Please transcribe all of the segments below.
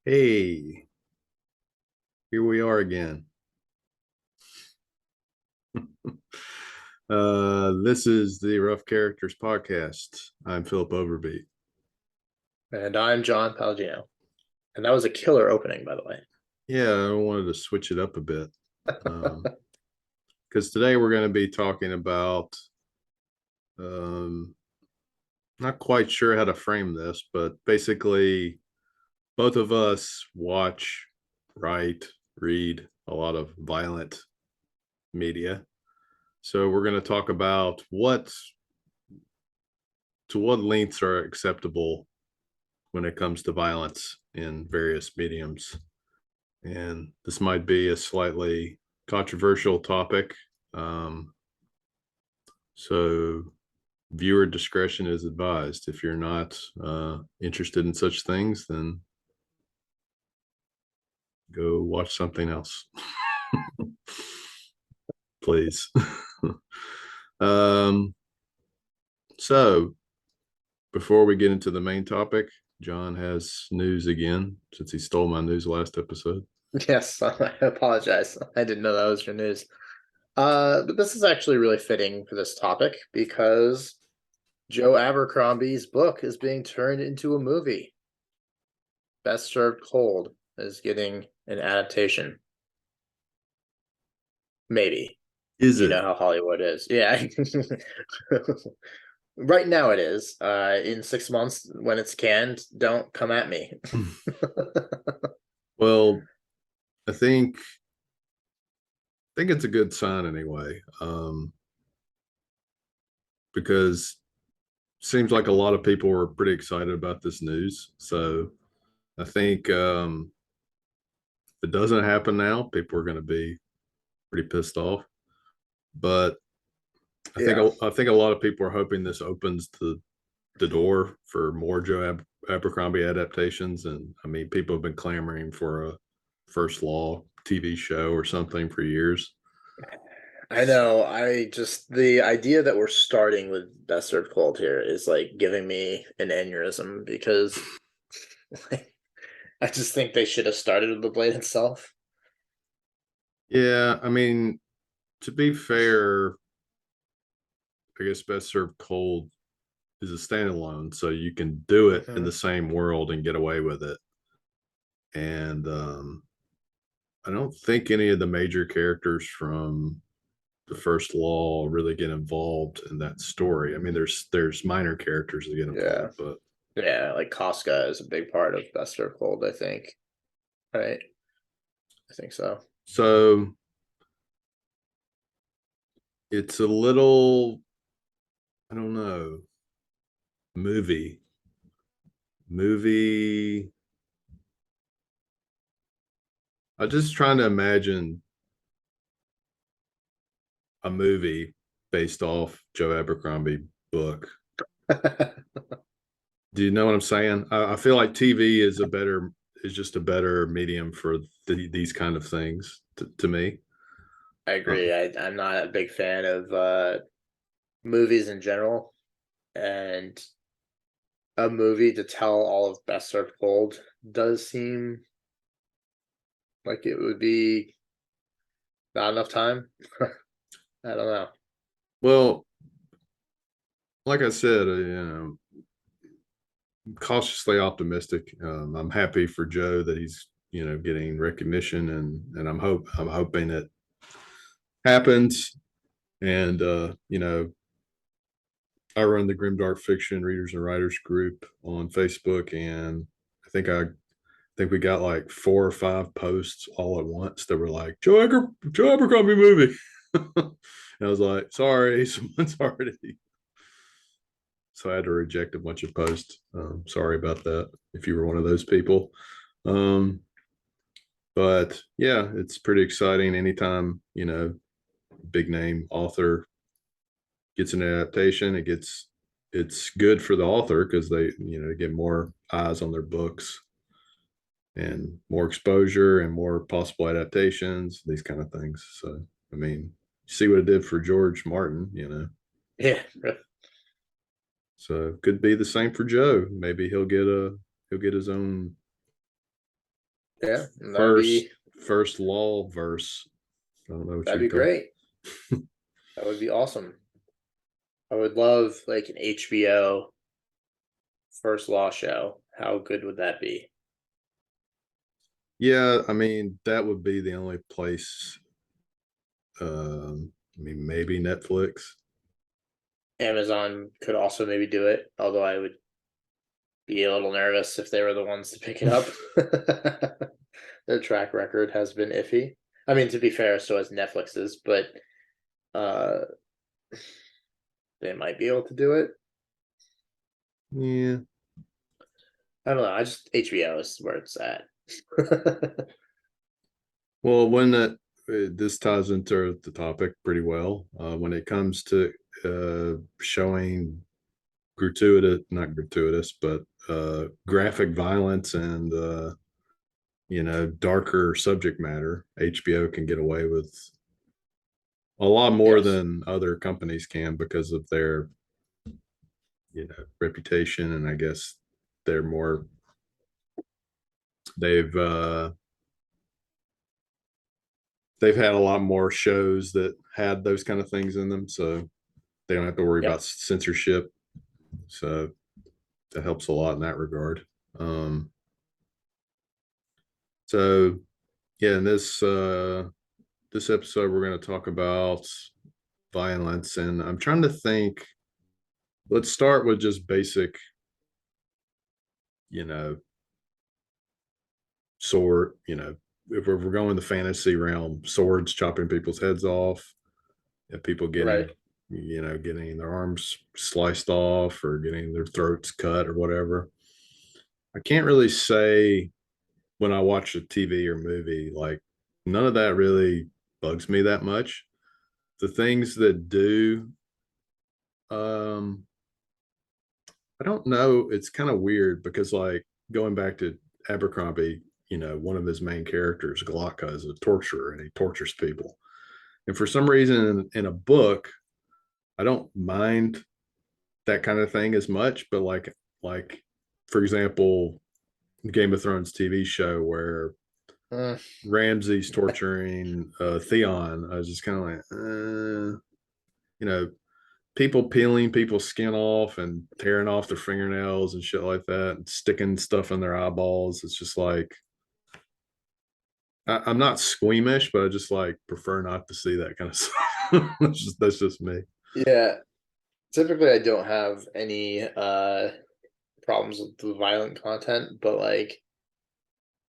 Hey, here we are again. This is the Rough Characters podcast. I'm Philip Overbeat. And I'm John Palladino. And that was a killer opening, by the way. Yeah, I wanted to switch it up a bit because today we're going to be talking about, um, not quite sure how to frame this, but basically, both of us watch, write, read a lot of violent media. So we're going to talk about to what lengths are acceptable when it comes to violence in various mediums. And this might be a slightly controversial topic. Um, so, viewer discretion is advised. If you're not interested in such things, then go watch something else, please. um, so, before we get into the main topic, John has news again since he stole my news last episode. Yes, I apologize. I didn't know that was your news. But this is actually really fitting for this topic because Joe Abercrombie's book is being turned into a movie. Best Served Cold is getting an adaptation. Maybe. Is You know it? how Hollywood is. Yeah. Right now it is. In 6 months when it's canned, don't come at me. Well, I think it's a good sign anyway, because it seems like a lot of people were pretty excited about this news. So I think if it doesn't happen now, people are going to be pretty pissed off. But Yeah, I think a lot of people are hoping this opens the door for more Abercrombie adaptations. And I mean, people have been clamoring for a First Law TV show or something for years. I know. The idea that we're starting with Best Served Cold here is like giving me an aneurysm because like, I just think they should have started with the blade itself. Yeah, I mean, to be fair, I guess Best Served Cold is a standalone, so you can do it in Hmm. the same world and get away with it. And I don't think any of the major characters from the First Law really get involved in that story. I mean, there's minor characters that get Yeah, involved, but yeah. Like Casca is a big part of Best Served Cold. I think. Right. I think so. so it's a little, I don't know, movie movie. I'm just trying to imagine a movie based off Joe Abercrombie book. Do you know what I'm saying? I feel like TV is just a better medium for these kind of things to me. I Uh, agree. I'm not a big fan of movies in general, and a movie to tell all of Best Served Cold does seem like it would be not enough time. I don't know. well, like I said, cautiously optimistic. I'm happy for Joe that he's getting recognition, and I'm hoping it happens. And I run the Grimdark Fiction Readers and Writers group on Facebook, and I think we got like 4 or 5 posts all at once that were like Joe Abercrombie movie. And I was like, sorry, someone's already. So I had to reject a bunch of posts. Sorry about that if you were one of those people. Um, but yeah, it's pretty exciting anytime, big name author gets an adaptation. It's good for the author because they, get more eyes on their books and more exposure and more possible adaptations, these kind of things. So, I mean, see what it did for George Martin. Yeah, So could be the same for Joe. Maybe he'll get his own Yeah, first first law verse. I don't know what that'd you'd be call. great. That would be awesome. I would love like an HBO first law show. How good would that be? Yeah, I mean that would be the only place. I mean maybe Netflix. Amazon could also maybe do it, although I would be a little nervous if they were the ones to pick it up. Their track record has been iffy. I mean, to be fair, so has Netflix's, but uh they might be able to do it. Yeah. I don't know. I just HBO is where it's at. Well, when that this ties into the topic pretty well. When it comes to showing gratuitous, not gratuitous, but graphic violence and darker subject matter, HBO can get away with a lot more Yes. than other companies can because of their reputation, and I guess they're more they've they've had a lot more shows that had those kind of things in them, so they don't have to worry about Yep. censorship. So that helps a lot in that regard. Um, so yeah, in this episode, we're going to talk about violence, and I'm trying to think. Let's start with just basic, you know, sword. If we're going the fantasy realm, swords chopping people's heads off, and people Right. getting their arms sliced off or getting their throats cut or whatever. I can't really say when I watch a TV or movie, like none of that really bugs me that much. The things that do, um, I don't know. It's kind of weird because, like, going back to Abercrombie, one of his main characters, Glocka, is a torturer and he tortures people. And for some reason, in a book, I don't mind that kind of thing as much. But like for example, Game of Thrones TV show where Mm, Ramsay's torturing Theon, I was just kind of like, you know, people peeling people's skin off and tearing off their fingernails and shit like that, and sticking stuff in their eyeballs. It's just like I'm not squeamish, but I just like prefer not to see that kind of stuff. That's just me. yeah. Typically, I don't have any problems with the violent content, but like,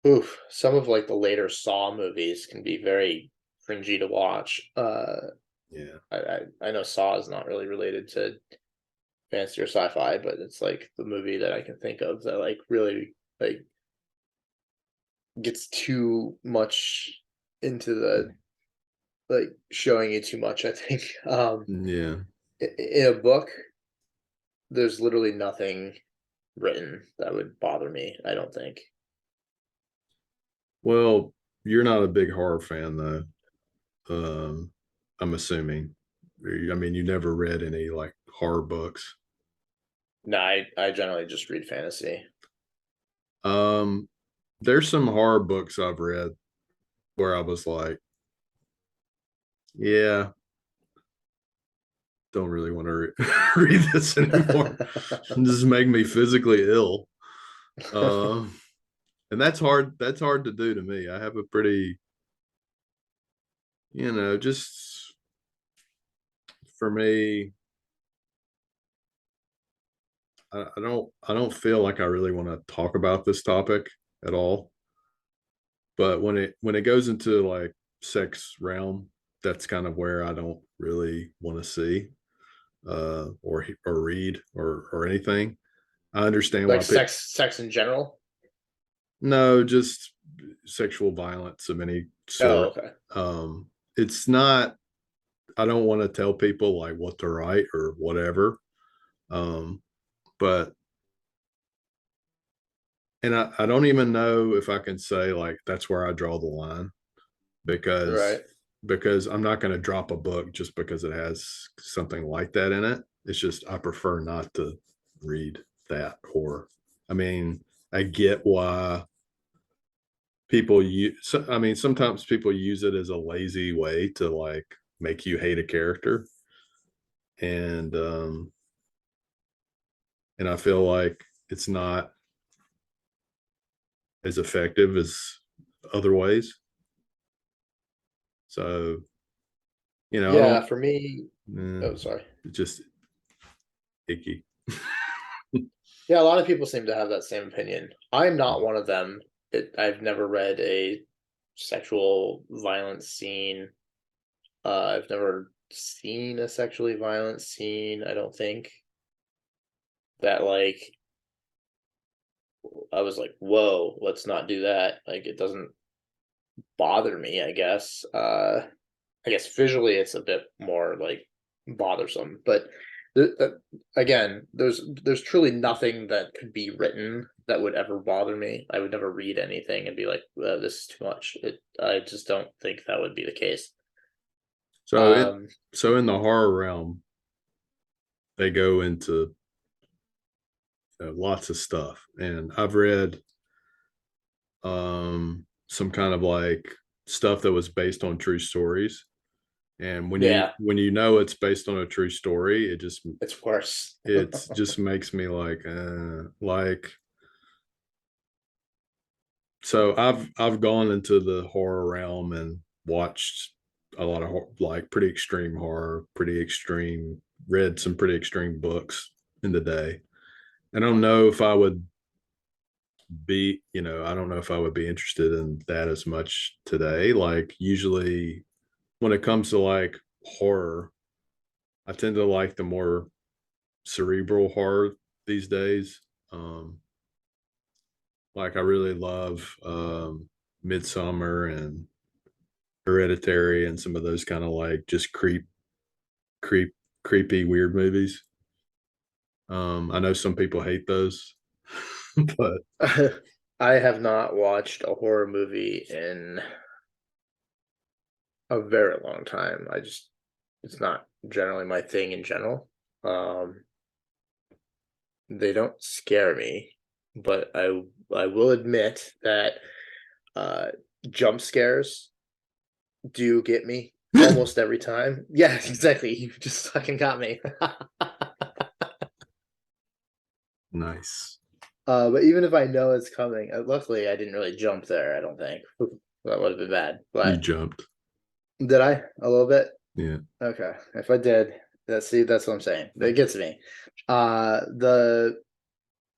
oof, some of like the later Saw movies can be very cringy to watch. Yeah. I know Saw is not really related to fantasy or sci-fi, but it's like the movie that I can think of that like really like gets too much into the like showing you too much. I think Yeah. in a book, there's literally nothing written that would bother me. I don't think. Well, you're not a big horror fan though. Um, I'm assuming. I mean, you never read any like horror books. No, I generally just read fantasy. Um, there's some horror books I've read where I was like, yeah, don't really want to read this anymore. This is making me physically ill. And that's hard. That's hard to do to me. I have a pretty, just for me, I don't feel like I really want to talk about this topic at all. But when it goes into like sex realm, that's kind of where I don't really want to see or read or anything. I understand Like why people. sex in general. No, just sexual violence of any Oh, sort. okay. It's not. I don't want to tell people like what to write or whatever. Um, but and I don't even know if I can say like that's where I draw the line because Right. because I'm not going to drop a book just because it has something like that in it. It's just I prefer not to read that. Or I mean, I get why people use, I mean, sometimes people use it as a lazy way to like make you hate a character. And and I feel like it's not as effective as other ways. So, I Yeah, don't, for me, eh, oh sorry. it's just icky. Yeah, a lot of people seem to have that same opinion. I'm not one of them. I've never read a sexual violence scene. I've never seen a sexually violent scene. I don't think that like I was like, whoa, let's not do that. Like it doesn't bother me, I guess. I guess visually it's a bit more like bothersome, but again, there's truly nothing that could be written that would ever bother me. I would never read anything and be like, "This is too much." I just don't think that would be the case. So it, Um, so in the horror realm, they go into lots of stuff, and I've read some kind of like stuff that was based on true stories. And yeah, when you know it's based on a true story, it's worse. it just makes me like. So I've gone into the horror realm and watched a lot of like pretty extreme horror, pretty extreme, read some pretty extreme books in the day. I don't know if I would I don't know if I would be interested in that as much today. Like usually when it comes to like horror, I tend to like the more cerebral horror these days. Um, like I really love Midsummer and Hereditary and some of those kind of like just creep, creepy, weird movies. I know some people hate those, but I have not watched a horror movie in a very long time. It's not generally my thing in general. Um, they don't scare me, but I will admit that uh jump scares do get me almost every time. Yeah, exactly. You just fucking got me. nice. But even if I know it's coming, luckily I didn't really jump there, I don't think. That would have been bad. You But jumped. did I? A little bit? Yeah. Okay. If I did, that's what I'm saying. That gets me. The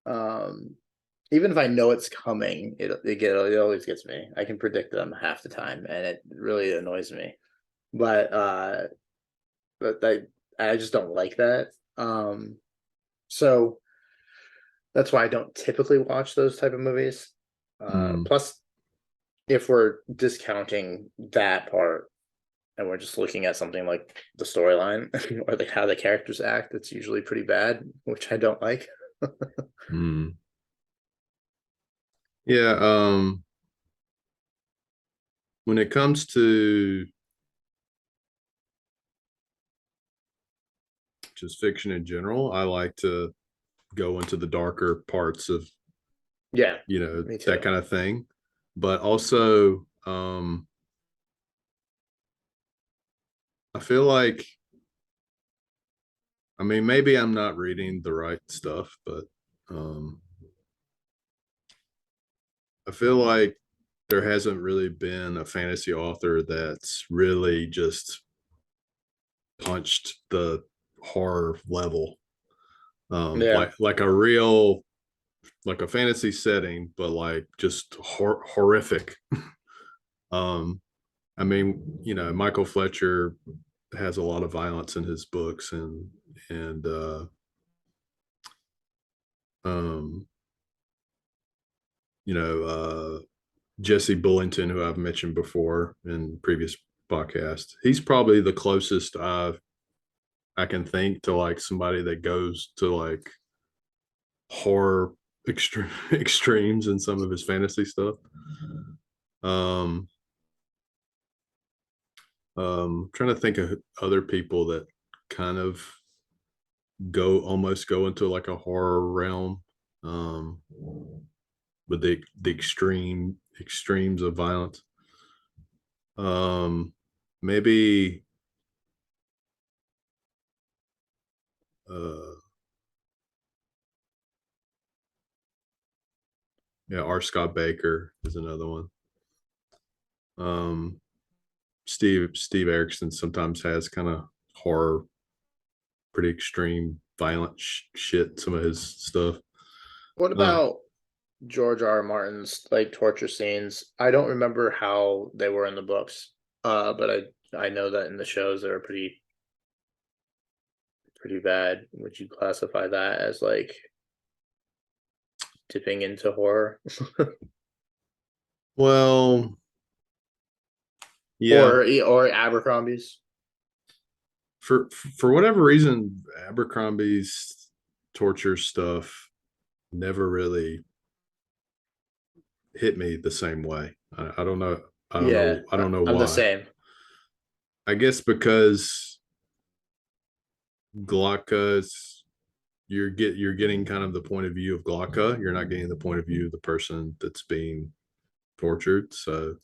um even if I know it's coming, it always gets me. I can predict them half the time, and it really annoys me. But but I just don't like that. So that's why I don't typically watch those type of movies. Mm, Plus, if we're discounting that part and we're just looking at something like the storyline or how the characters act, it's usually pretty bad, which I don't like. mm. Yeah. When it comes to just fiction in general, I like to go into the darker parts of Yeah, me that too. kind of thing. But also, I feel like, I mean, maybe I'm not reading the right stuff, but um, I feel like there hasn't really been a fantasy author that's really just punched the horror level. Yeah, Like a real, like a fantasy setting, but like just horrific. um, I mean, Michael Fletcher has a lot of violence in his books, and um, you know, Jesse Bullington, who I've mentioned before in previous podcasts. He's probably the closest I can think to like somebody that goes to like horror extremes in some of his fantasy stuff. Um, trying to think of other people that kind of go almost go into like a horror realm. Um, with the extremes of violence. Maybe uh yeah, R. Scott Baker is another one. Um, Steve Erickson sometimes has kind of horror, pretty extreme, violent shit. Some of his stuff. What Uh, about George R. R. Martin's like torture scenes? I don't remember how they were in the books, but I know that in the shows they were pretty bad. Would you classify that as like dipping into horror, well, yeah, or Abercrombie's? For whatever reason, Abercrombie's torture stuff never really hit me the same way. I don't know. I don't Yeah, know. I don't know I'm the why. same. I guess because Glocka is you're getting kind of the point of view of Glocka. You're not getting the point of view of the person that's being tortured. So,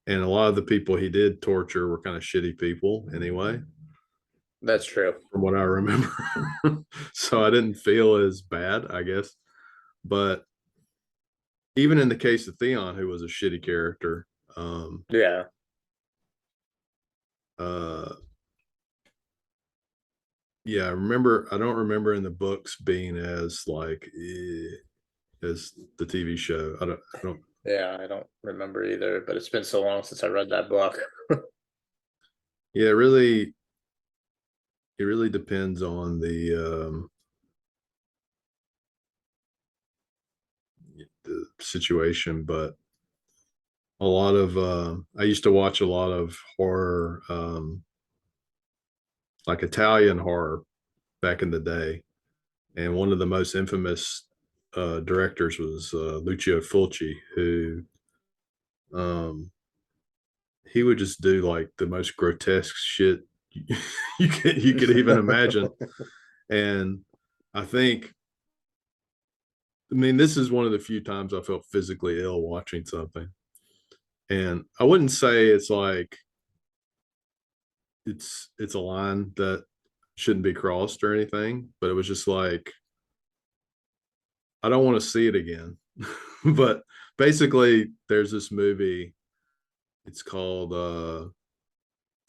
and a lot of the people he did torture were kind of shitty people anyway, That's true. from what I remember. So I didn't feel as bad, I guess. But even in the case of Theon, who was a shitty character, Yeah, uh, yeah, I remember. I don't remember in the books being as like as the TV show. I don't. I don't. yeah, I don't remember either, but it's been so long since I read that book. Yeah, really. It really depends on the situation, but a lot of I used to watch a lot of horror, like Italian horror back in the day, and one of the most infamous directors was Lucio Fulci, who um, he would just do like the most grotesque shit you could even imagine. And I think, I mean, this is one of the few times I felt physically ill watching something. And I wouldn't say it's like it's a line that shouldn't be crossed or anything, but it was just like I don't want to see it again. But basically there's this movie, it's called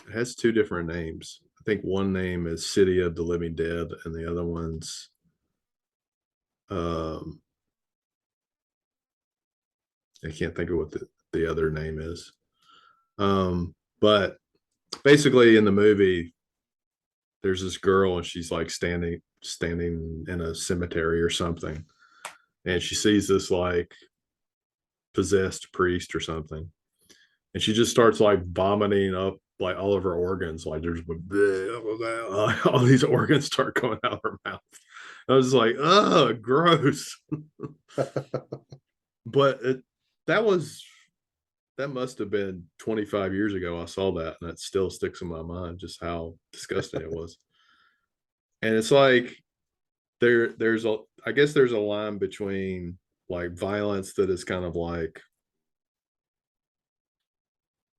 it has two different names. I think one name is City of the Living Dead and the other one's um I can't think of what the other name is. But basically in the movie there's this girl and she's like standing in a cemetery or something, and she sees this like possessed priest or something, and she just starts like vomiting up like all of her organs, like there's all these organs start coming out of her mouth. I was like, oh, gross. But that was that must have been 25 years ago I saw that, and that still sticks in my mind just how disgusting it was. And it's like there's a I guess there's a line between like violence that is kind of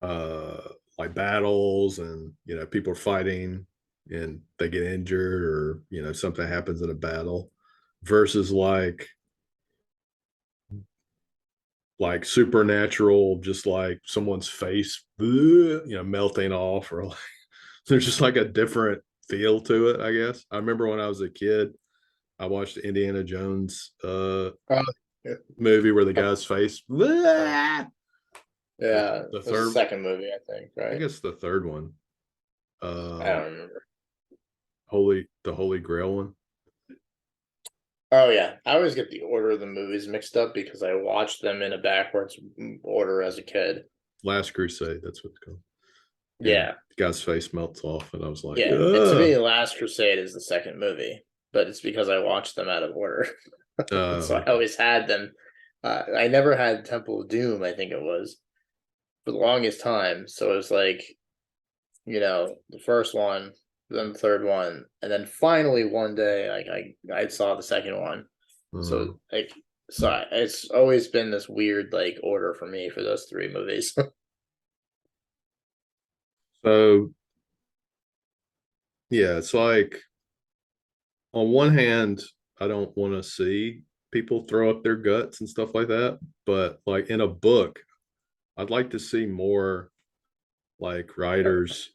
uh like battles, and people are fighting and they get injured, or something happens in a battle, versus like supernatural, just like someone's face melting off, or like there's just like a different feel to it, I guess. I remember when I was a kid I watched the Indiana Jones Oh, yeah. movie where the guy's face Yeah, the it was the third, second movie, I think, I right? guess the third one, I um don't remember. Holy Grail one. Oh yeah, I always get the order of the movies mixed up because I watched them in a backwards order as a kid. Last Crusade, that's what it's called. And Yeah, the guy's face melts off, and I was like, yeah. And to me, ugh. Last Crusade is the second movie, but it's because I watched them out of order. So I Okay. always had them. I never had Temple of Doom, I think it was, for the longest time. So it was like, the first one, then the third one, and then finally one day, like I saw the second one. Uh, So like So it's always been this weird like order for me for those three movies. So yeah, it's like on one hand, I don't want to see people throw up their guts and stuff like that, but like in a book, I'd like to see more like writers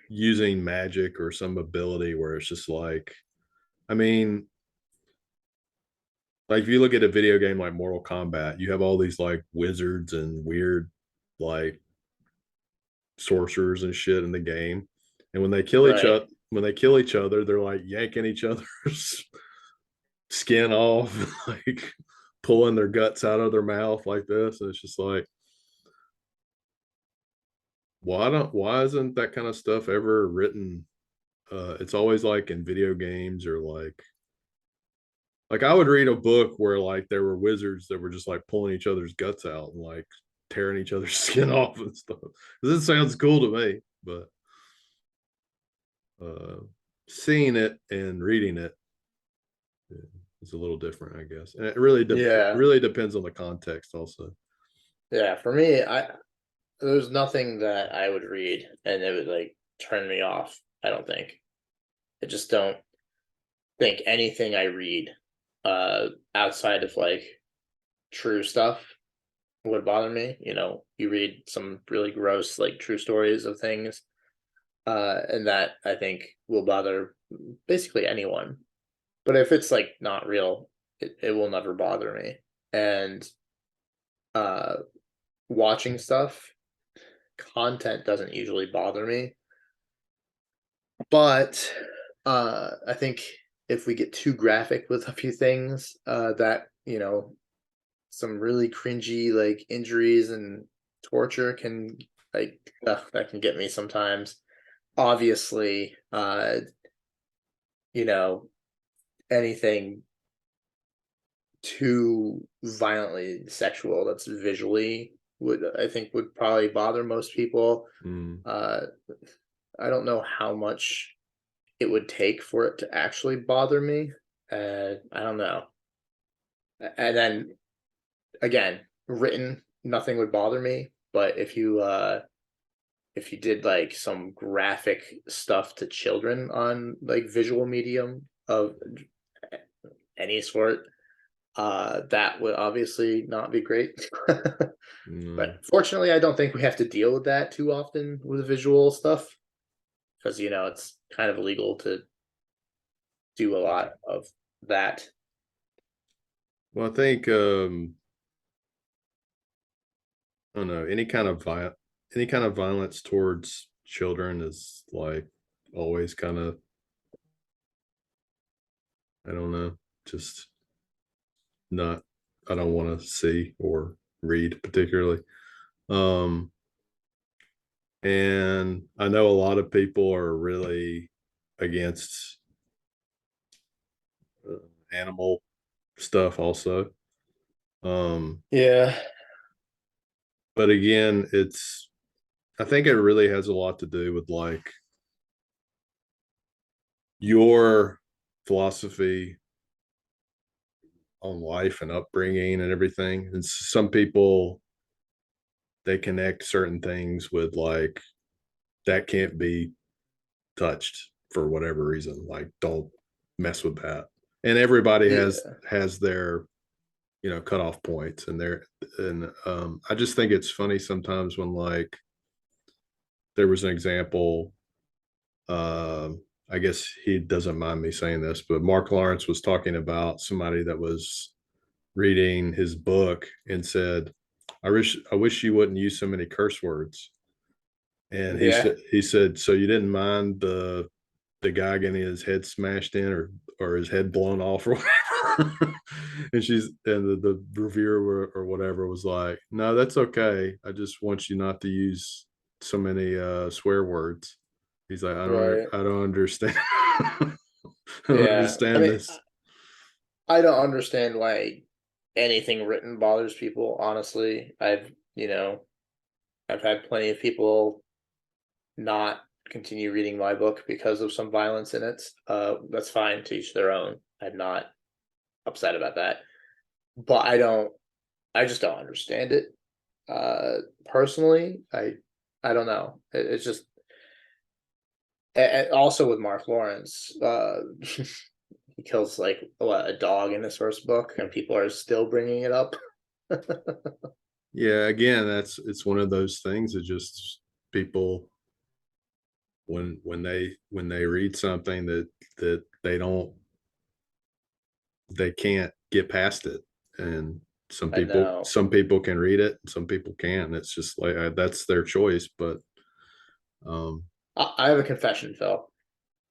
using magic or some ability where it's just like, I mean, like if you look at a video game like Mortal Kombat, you have all these like wizards and weird like sorcerers and shit in the game. And Right. when they kill each other, they're like yanking each other's skin off, like pulling their guts out of their mouth like this. And it's just like, why isn't that kind of stuff ever written? It's always like in video games or like I would read a book where like there were wizards that were just like pulling each other's guts out and like tearing each other's skin off and stuff. This sounds cool to me, but uh, seeing it and reading it is a little different, I guess. And it Yeah. really depends on the context, also. Yeah. For me, there's nothing that I would read and it would like turn me off. I don't think. I just don't think anything I read outside of like true stuff would bother me. You know, you read some really gross like true stories of things, and that I think will bother basically anyone. But if it's like not real, it will never bother me. And uh watching stuff, content doesn't usually bother me. But I think if we get too graphic with a few things, that some really cringy like injuries and torture can like that can get me sometimes. Obviously, you know, anything too violently sexual that's visually would I think would probably bother most people. Mm. Uh, I don't know how much it would take for it to actually bother me. I don't know. And then again, written, nothing would bother me. But if you did like some graphic stuff to children on like visual medium of any sort, that would obviously not be great. No. But fortunately, I don't think we have to deal with that too often with visual stuff because it's kind of illegal to do a lot of that. Well, I think I don't know, any kind of violence towards children is like always kind of, I don't know, just not, I don't want to see or read particularly. Um and I know a lot of people are really against uh, animal stuff also. Um Yeah. but again, I think it really has a lot to do with like your philosophy on life and upbringing and everything. And some people, they connect certain things with like that can't be touched for whatever reason. Like don't mess with that. And everybody Yeah. has their cutoff points and I just think it's funny sometimes when like there was an example. I guess he doesn't mind me saying this, but Mark Lawrence was talking about somebody that was reading his book and said, I wish you wouldn't use so many curse words." And Yeah. he said, "So you didn't mind the guy getting his head smashed in or his head blown off or whatever?" And the reviewer or whatever was like, "No, that's okay. I just want you not to use so many swear words." He's like, Right. I don't understand." I don't Yeah. I understand mean, this. I don't understand why anything written bothers people, honestly. I've had plenty of people not continue reading my book because of some violence in it. That's fine, to each their own. I'm not upset about that. but I just don't understand it. Personally, I don't know. It's just also with Mark Lawrence, he kills like what, a dog in his first book, and people are still bringing it up. Yeah, again, it's one of those things that just people when they read something that they can't get past it, and I know. some people can read it, and some people can't. It's just like that's their choice. But um, I have a confession, Phil.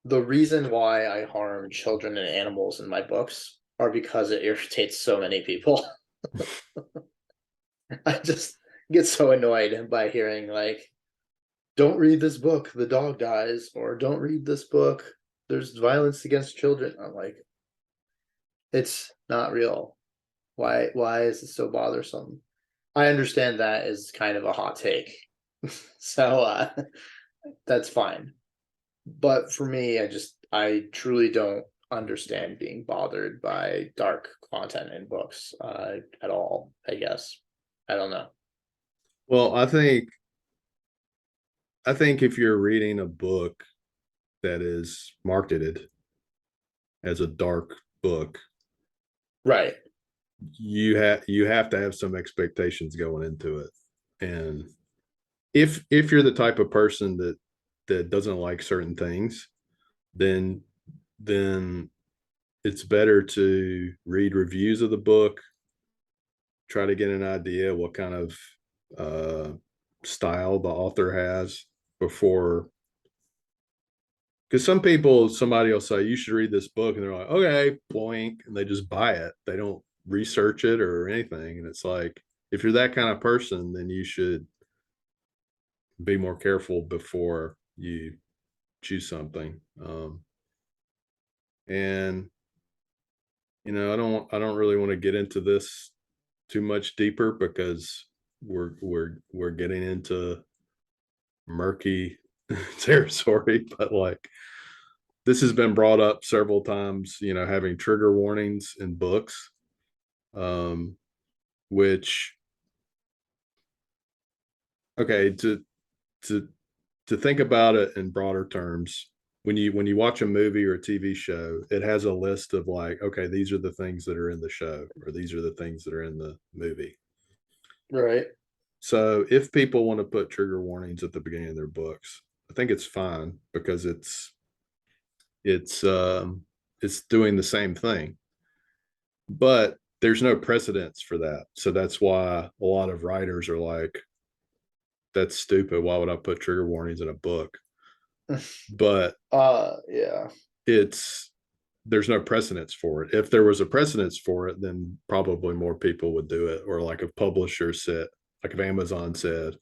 The reason why I harm children and animals in my books are because it irritates so many people. I just get so annoyed by hearing like, "Don't read this book, the dog dies," or "Don't read this book, there's violence against children." I'm like, it's not real. Why is it so bothersome? I understand that is kind of a hot take. So that's fine. But for me, I truly don't understand being bothered by dark content in books at all, I guess. I don't know. well, I think if you're reading a book that is marketed as a dark book, Right. you have to have some expectations going into it. And if you're the type of person that doesn't like certain things, then then it's better to read reviews of the book, try to get an idea what kind of uh, style the author has before. Because some people, somebody will say you should read this book, and they're like, okay, boink, and they just buy it. They don't research it or anything, and it's like if you're that kind of person, then you should be more careful before you choose something. And I don't really want to get into this too much deeper because we're getting into murky territory. But like this has been brought up several times, having trigger warnings in books, um, which okay, to to think about it in broader terms, when you watch a movie or a TV show, it has a list of like, okay, these are the things that are in the show, or these are the things that are in the movie. Right. So if people want to put trigger warnings at the beginning of their books, I think it's fine because it's it's doing the same thing. But there's no precedence for that. So that's why a lot of writers are like, that's stupid. Why would I put trigger warnings in a book? But Yeah. it's there's no precedence for it. If there was a precedence for it, then probably more people would do it. Or like if publishers said, like if Amazon said,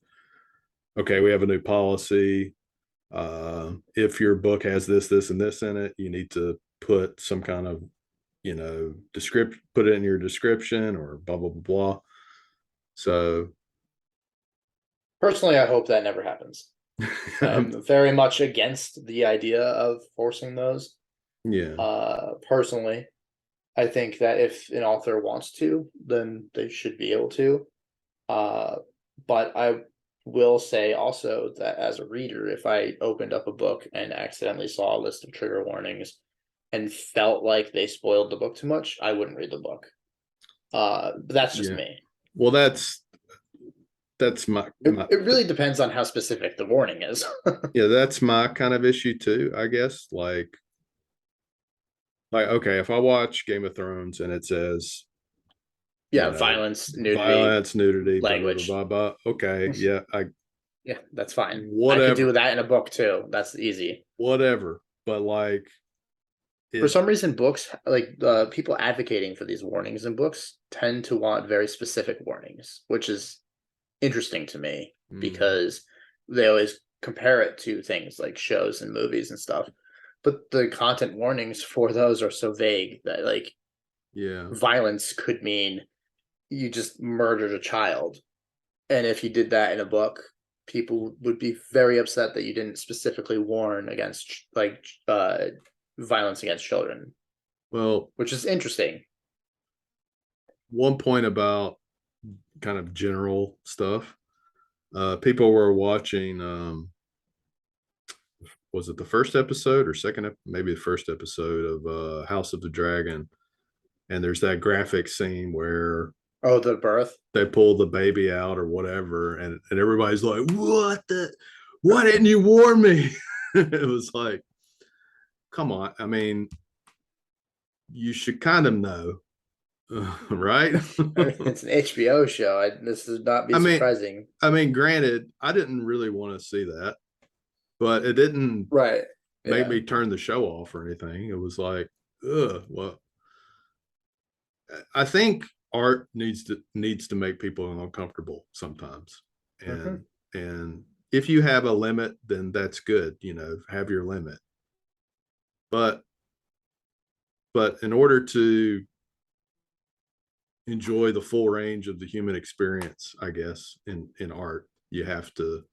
okay, we have a new policy. If your book has this, and this in it, you need to put some kind of, description, put it in your description or blah, blah, blah, blah. So, Personally, I hope that never happens. I'm very much against the idea of forcing those. yeah, Personally, I think that if an author wants to, then they should be able to. Uh, but I will say also that as a reader, if I opened up a book and accidentally saw a list of trigger warnings and felt like they spoiled the book too much, I wouldn't read the book. But that's just yeah. me. Well, that's my It really depends on how specific the warning is. yeah, that's my kind of issue too, I guess. Like okay, if I watch Game of Thrones and it says, Yeah, violence, nudity, violence, nudity, blah blah blah language. blah blah. Okay, yeah, I Yeah, that's fine. I could do whatever, that in a book too. That's easy. whatever. But like For it, some reason, books like people advocating for these warnings in books tend to want very specific warnings, which is interesting to me mm, because they always compare it to things like shows and movies and stuff. But the content warnings for those are so vague that like yeah. violence could mean you just murdered a child. And if you did that in a book, people would be very upset that you didn't specifically warn against like violence against children, Well, which is interesting. one point about kind of general stuff. People were watching. Was it the first episode or second? Maybe the first episode of House of the Dragon, and there's that graphic scene where Oh, the birth. they pull the baby out or whatever, and everybody's like, "What the? Why didn't you warn me?" It was like, come on. I mean, you should kind of know, right? I mean, it's an HBO show. This would not be I mean, surprising. granted, I didn't really want to see that, but it didn't Right. make Yeah. me turn the show off or anything. It was like, ugh. Well, I think art needs to make people uncomfortable sometimes, Hmm. and if you have a limit, then that's good. Have your limit, but in order to enjoy the full range of the human experience, I guess in art, you have to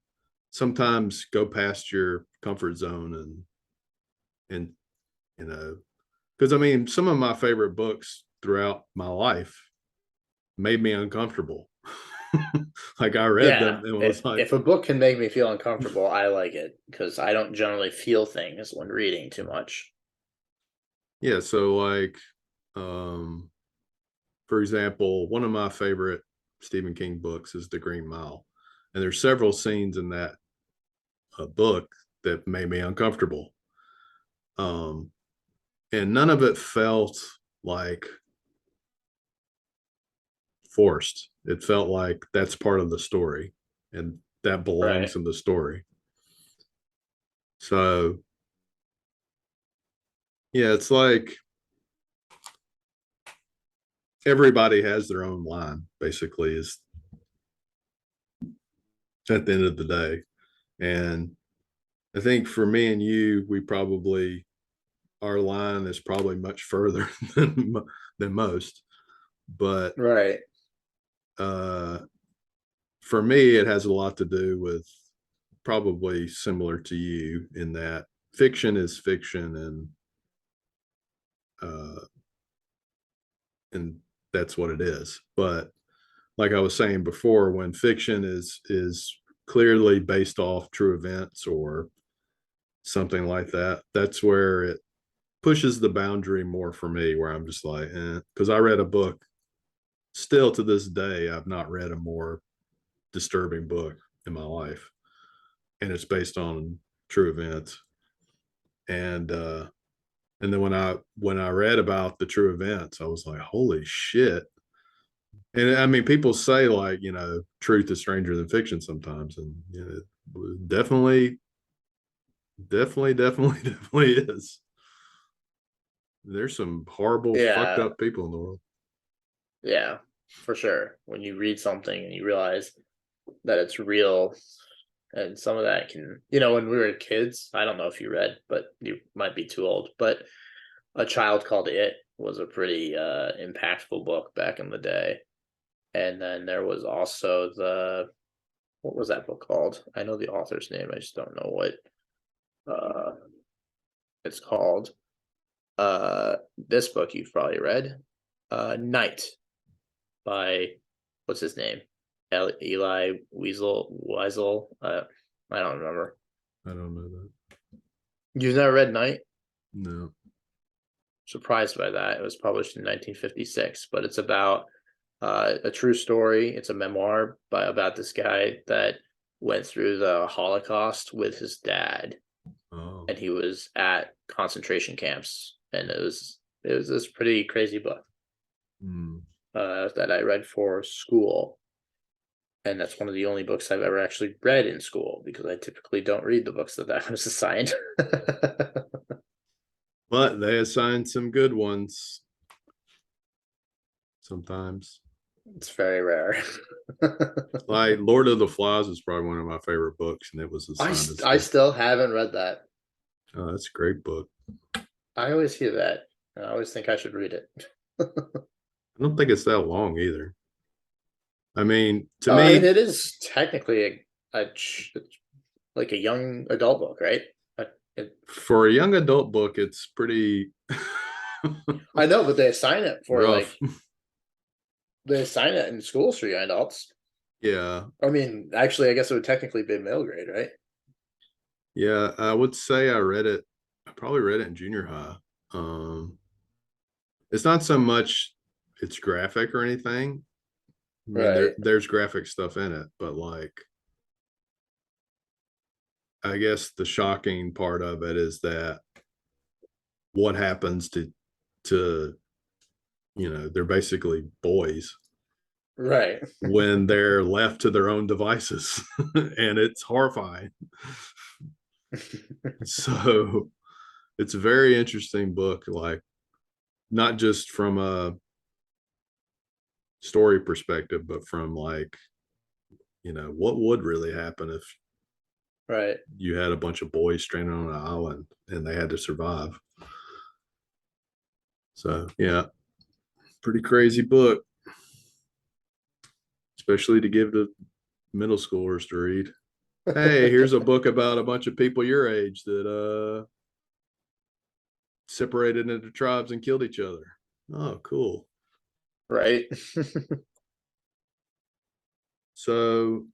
sometimes go past your comfort zone and you know because I mean some of my favorite books throughout my life made me uncomfortable. Like I read Yeah. them and was like, If a book can make me feel uncomfortable, I like it because I don't generally feel things when reading too much. yeah. So like, um, for example, one of my favorite Stephen King books is The Green Mile, and there's several scenes in that book that made me uncomfortable. Um, and none of it felt like forced. It felt like that's part of the story, and that Right. belongs in the story. So yeah, it's like everybody has their own line, basically, is at the end of the day. And I think for me and you, we probably our line is probably much further than most. But Right. uh, for me, it has a lot to do with probably similar to you in that fiction is fiction, uh, and that's what it is. But like I was saying before, when fiction is clearly based off true events or something like that, that's where it pushes the boundary more for me, where I'm just like, because I read a book. Still to this day, I've not read a more disturbing book in my life, and it's based on true events. And then when I read about the true events, I was like, holy shit. And I mean, people say like, truth is stranger than fiction sometimes, and definitely, definitely, definitely, definitely is. There's some horrible, fucked Yeah. up people in the world. Yeah. For sure. When you read something and you realize that it's real, and some of that can, when we were kids, I don't know if you read, but you might be too old, but A Child Called It was a pretty impactful book back in the day. And then there was also what was that book called? I know the author's name, I just don't know what uh it's called. This book you've probably read. Night by, what's his name? Eli Wiesel. I don't remember. I don't know that. You've never read Night? No. Surprised by that. It was published in 1956, but it's about a true story. It's a memoir about this guy that went through the Holocaust with his dad, Oh. and he was at concentration camps, and it was this pretty crazy book Hmm. that I read for school, and that's one of the only books I've ever actually read in school because I typically don't read the books that I was assigned. But they assign some good ones sometimes. It's very rare. Like Lord of the Flies is probably one of my favorite books, and it was I assigned as I good. still haven't read that. Oh, that's a great book. I always hear that. I always think I should read it. I don't think it's that long either. I mean, to I mean, me, it is technically like a young adult book, right? It, for a young adult book, it's pretty I know, but they assign it for rough. like They assign it in schools for young adults. Yeah, I mean, actually, I guess it would technically be middle grade, right? yeah. I would say I read it. I probably read it in junior high. Um, it's not so much it's graphic or anything. I mean, Right. there's graphic stuff in it, but like, I guess the shocking part of it is that what happens to they're basically boys Right. when they're left to their own devices, and it's horrifying. So it's a very interesting book, like not just from a story perspective, but from like, what would really happen if Right. you had a bunch of boys stranded on an island and they had to survive. So yeah, pretty crazy book, especially to give to middle schoolers to read. Hey, here's a book about a bunch of people your age that separated into tribes and killed each other. Oh, cool. Right. So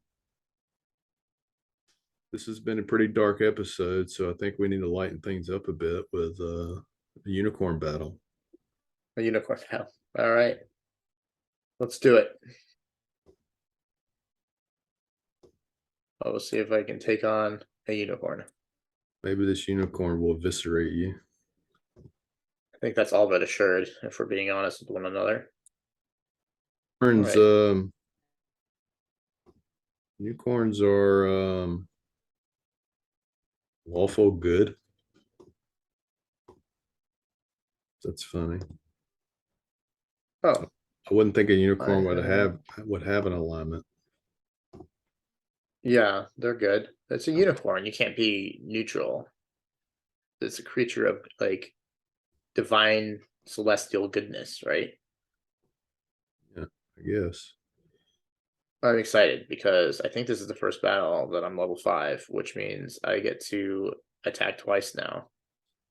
this has been a pretty dark episode, so I think we need to lighten things up a bit with the unicorn battle. A unicorn now. All right. Let's do it. I will see if I can take on a unicorn. Maybe this unicorn will eviscerate you. I think that's all but assured, if we're being honest with one another. All Unicorns, right. unicorns are lawful good. That's funny. Oh, I wouldn't think a I unicorn have. would have an alignment. Yeah, they're good. It's a unicorn. You can't be neutral. It's a creature of like divine celestial goodness, right? Yeah, I guess. I'm excited because I think this is the first battle that I'm level 5, which means I get to attack twice now.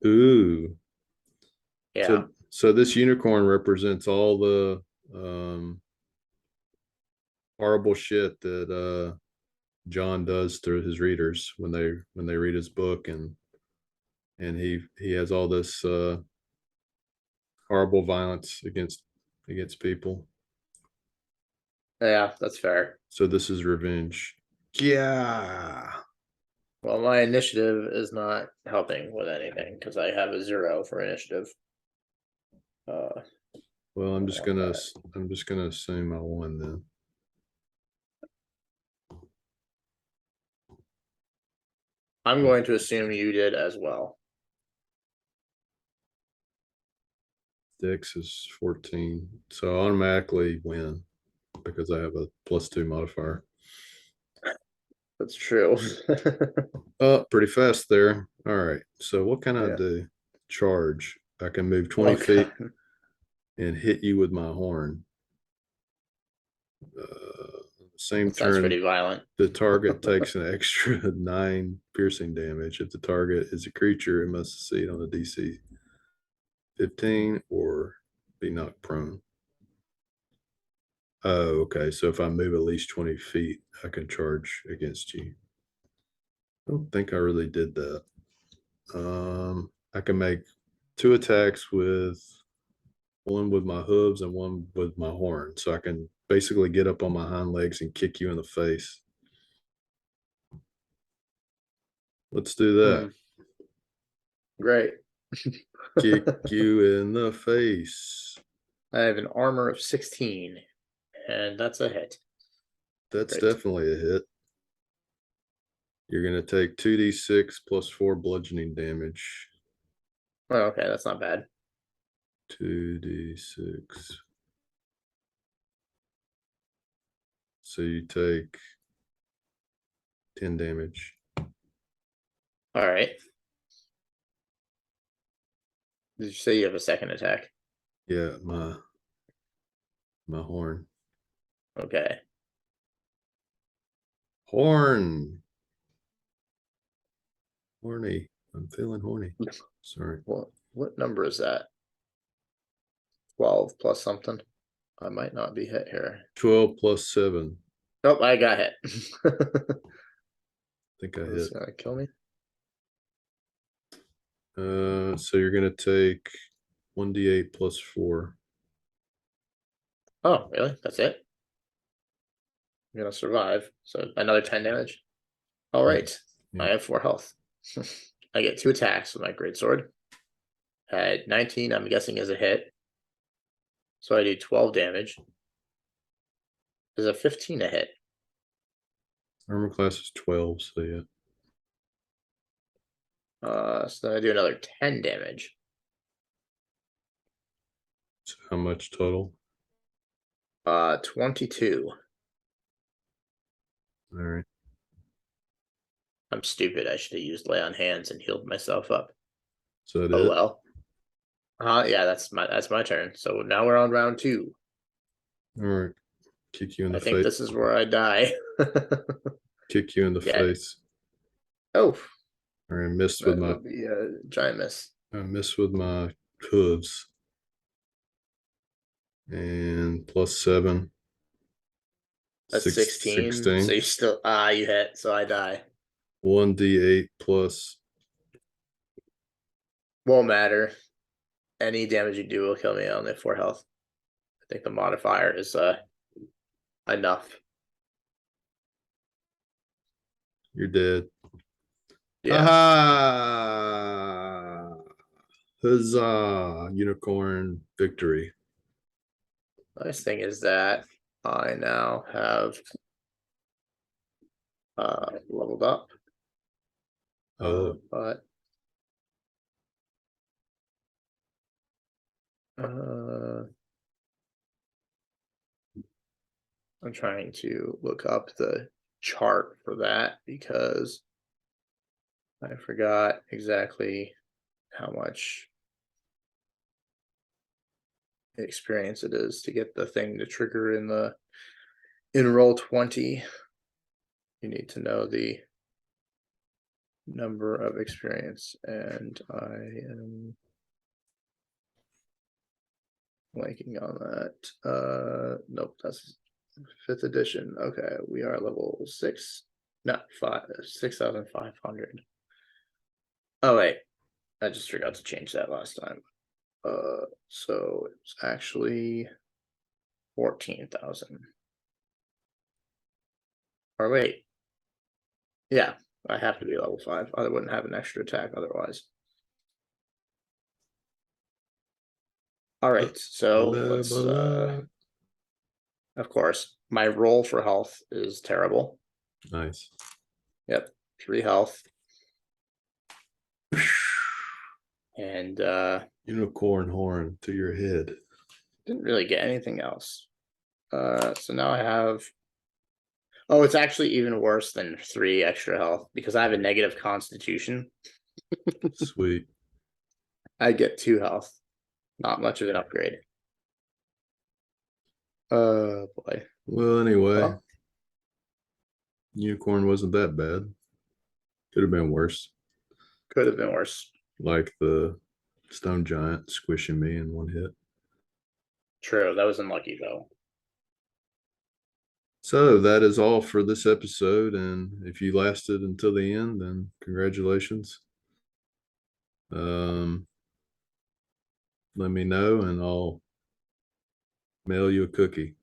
Ooh. Yeah. So this unicorn represents all the um horrible shit that John does to his readers when they read his book, and he has all this horrible violence against people. Yeah, that's fair. So this is revenge. Yeah. Well, my initiative is not helping with anything because I have a 0 for initiative. Uh, Well, I want that. I'm just gonna assume I won then. I'm going to assume you did as well. Dex is 14, so I automatically win because I have a +2 modifier. That's true. Oh, pretty fast there. All right. So what can I Yeah. do? Charge. I can move 20 Oh feet god. and hit you with my horn. Same That sounds turn, pretty violent. the target takes an extra 9 piercing damage. If the target is a creature, it must succeed on a DC 15 or be knocked prone. Oh, okay. So if I move at least 20 feet, I can charge against you. I don't think I really did that. I can make 2 attacks with one with my hooves and one with my horn. So I can basically get up on my hind legs and kick you in the face. Let's do that. Great. Kick you in the face. I have an armor of 16, and that's a hit. That's Great. definitely a hit. You're going to take 2d6 plus 4 bludgeoning damage. Oh, okay, that's not bad. 2d6. So you take 10 damage. All right. Did you say you have a second attack? Yeah, my horn. Okay. Horn. Horny. I'm feeling horny. Sorry. What number is that? 12 plus something. I might not be hit here. 12 plus 7. Nope, I got hit. I think I This hit. is gonna kill me. So you're gonna take 1d8 plus 4. Oh, really? That's it? I'm gonna survive. So another 10 damage. All right. Yeah. I have 4 health. I get 2 attacks with my greatsword. At 19, I'm guessing is a hit. So I do 12 damage. Is a 15 a hit? Armor class is 12, so yeah. So then I do another 10 damage. So how much total? 22. All right. I'm stupid. I should have used lay on hands and healed myself up. So that Oh it? well. Yeah, that's my turn. So now we're on round 2. All right. Kick you in I the think face. this is where I die. Kick you in the Yeah. face. Oh, All right. Missed with that my would be a giant miss. hooves. And plus 7. That's 16. So 16. you still you hit, so I die. 1d8 plus. Won't matter. Any damage you do will kill me. I only have 4 health. I think the modifier is enough. You're dead. Yeah. Ha! Huzzah! Unicorn victory. Nice thing is that I now have leveled up. Oh, But I'm trying to look up the chart for that because I forgot exactly how much experience it is to get the thing to trigger in roll 20. You need to know the number of experience, and I am blanking on that. Nope, that's 5th edition. Okay, we are level 6. No, 6,500. Oh wait, I just forgot to change that last time. So it's actually 14,000. Or wait, yeah, I have to be level 5. I wouldn't have an extra attack otherwise. All right, so let's. Of course, my roll for health is terrible. nice. Yep, 3 health. And Unicorn horn to your head. didn't really get anything else. So now I have. Oh, it's actually even worse than 3 extra health because I have a negative constitution. Sweet. I get 2 health. Not much of an upgrade. Boy. Well, anyway, Well, unicorn wasn't that bad. Could have been worse. could have been worse. Like the stone giant squishing me in one hit. True, that was unlucky though. So that is all for this episode. And if you lasted until the end, then congratulations. Let me know and I'll mail you a cookie.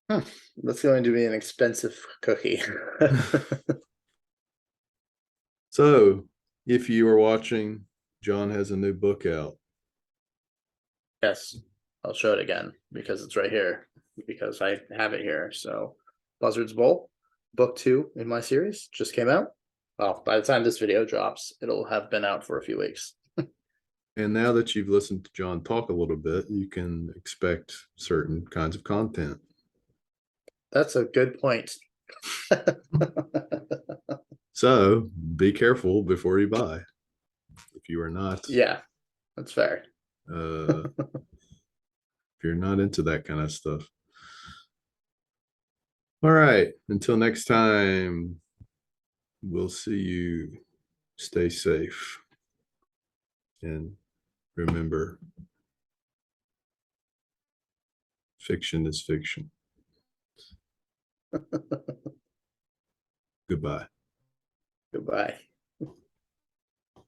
That's going to be an expensive cookie. So if you are watching, John has a new book out. Yes, I'll show it again because it's right here. Because I have it here. So, Buzzard's Bowl, book 2 in my series, just came out. Well, by the time this video drops, it'll have been out for a few weeks. And now that you've listened to John talk a little bit, you can expect certain kinds of content. That's a good point. So be careful before you buy. If you are not, Yeah, that's fair. if you're not into that kind of stuff. All right. Until next time, we'll see you. Stay safe. And remember, Fiction is fiction. Goodbye. Goodbye.